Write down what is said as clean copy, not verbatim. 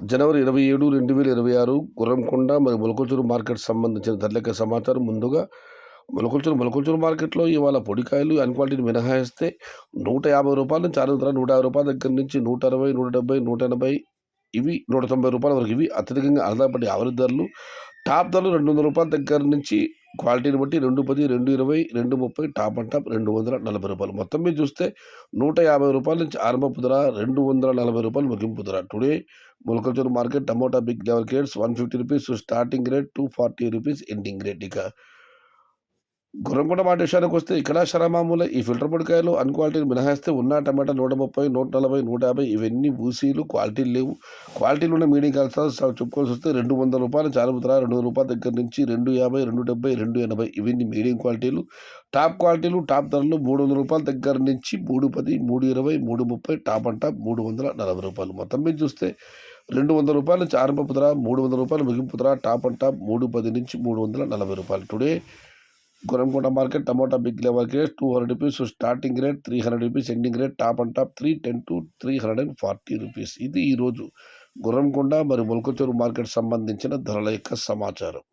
జనవరి 27, 2026 గుర్రంకొండ మరియు మొలకల్చూరు మార్కెట్ సంబంధించిన ధరల యొక్క సమాచారం. ముందుగా మొలకల్చూరు మార్కెట్‌లో ఇవాళ పొడికాయలు అన్‌క్వాలిటీని మినహాయిస్తే రూ. 150 నుంచి రూ. 150 దగ్గర నుంచి 160, 170, 180 ఇవి రూ. 190 వరకు ఇవి అత్యధికంగా ఆధారపడి యావరేజ్ ధరలు. టాప్ ధరలు రూ. 200 దగ్గర నుంచి క్వాలిటీని బట్టి 210, 220, 230 టాప్ అండ్ టాప్ రూ. 240. మొత్తం మీద చూస్తే రూ. 150 నుంచి ఆరంభపు ధర, రూ. 240 ముగింపు ధర. Today Molakalchuru market tomato big level grades ₹150 starting rate, ₹240 ending rate. ఇక గుర్రంకొండ మాట విషయానికి వస్తే ఇక్కడ శరమామూలే. ఈ ఫిల్టర్ పొడికాయలు అన్‌క్వాలిటీని మినహాయిస్తే ఉన్న టమాటా 130, 140, 150 ఇవన్నీ బూసీలు, క్వాలిటీలు లేవు. క్వాలిటీలు ఉన్న మీడియం కాల్స్ చెప్పుకోవాల్సి వస్తే రూ. 200 నుంచి ఆరంభ ధర, రూ. 200 దగ్గర నుంచి 250, 270, 280 ఇవన్నీ మీడియం క్వాలిటీలు. టాప్ క్వాలిటీలు టాప్ ధరలు రూ. 300 దగ్గర నుంచి 310, 320, 330 టాప్ అండ్ టాప్ రూ. 340. మొత్తం మీద చూస్తే రూ. 200 నుంచి ఆరంభపు ధర, రూ. 300 ముగింపు ధర, టాప్ అండ్ టాప్ 310 నుంచి రూ. 340. Today Gurramkonda market tomato big level grade ₹200 starting rate, ₹300 ending rate, top and top 310 to 340 rupees. ఇది ఈరోజు గుర్రంకొండ మరియు మొలకల్చూరు మార్కెట్ సంబంధించిన ధరల యొక్క సమాచారం.